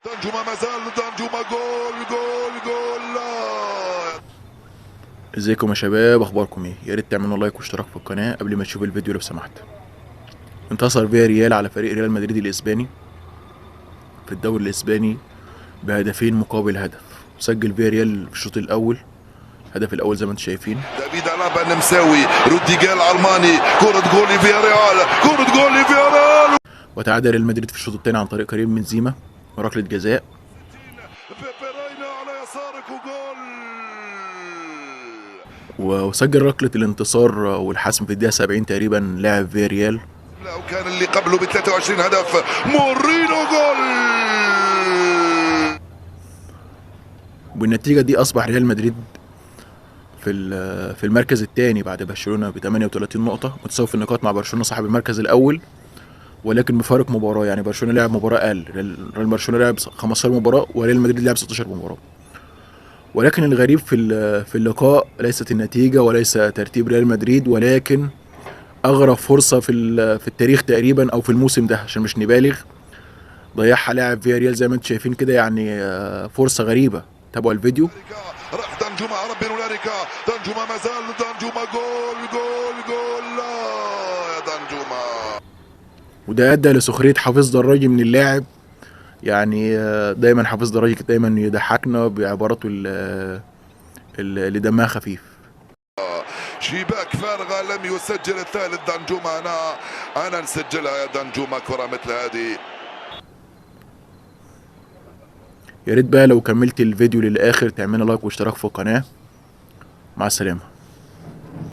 دانجوما ما زال دانجوما جول جول جول. لا ازيكم يا شباب، اخباركم ايه؟ يا ريت تعملوا لايك واشتراك في القناه قبل ما تشوفوا الفيديو لو سمحت. انتصر فيا ريال على فريق ريال مدريد الاسباني في الدوري الاسباني بهدفين مقابل هدف. سجل فيا ريال في الشوط الاول الهدف الاول زي ما انتم شايفين. دافيد ألابا النمساوي، روديجير الألماني، كرة جول لفياريال، كرة جول لفياريال. وتعادل ريال مدريد في الشوط الثاني عن طريق كريم بنزيما وركله جزاء. بيبرينا على يسارك وجول. وسجل ركله الانتصار والحسم في الدقيقه 70 تقريبا لاعب فيا ريال. لا وكان اللي قبله ب 23 هدف، مورينو جول. بالنتيجه دي اصبح ريال مدريد في المركز الثاني بعد برشلونه ب 38 نقطه، متساوي في النقاط مع برشلونه صاحب المركز الاول، ولكن بفارق مباراه. يعني برشلونه لعب مباراه اقل، ريال برشلونه لعب 15 مباراه وريال مدريد لعب 16 مباراه. ولكن الغريب في اللقاء ليست النتيجه وليس ترتيب ريال مدريد، ولكن اغرب فرصه في التاريخ تقريبا او في الموسم ده عشان مش نبالغ ضيعها لاعب فيا ريال زي ما انتم شايفين كده. يعني فرصه غريبه. تابعوا الفيديو. راح دانجوما هرب بين اولاريكا، دانجوما ما زال دانجوما جول جول جول. لا يا دانجوما. وده ادى لسخريه حفيظ دراجي من اللاعب. يعني دايما حفيظ دراجي دايما يضحكنا بعباراته اللي دمها خفيف. شباك فارغه لم يسجل الثالث دانجوما. انا نسجلها يا دانجوما كره مثل هذه. يا ريت بقى لو كملت الفيديو للاخر تعملنا لايك واشتراك في القناه. مع السلامه.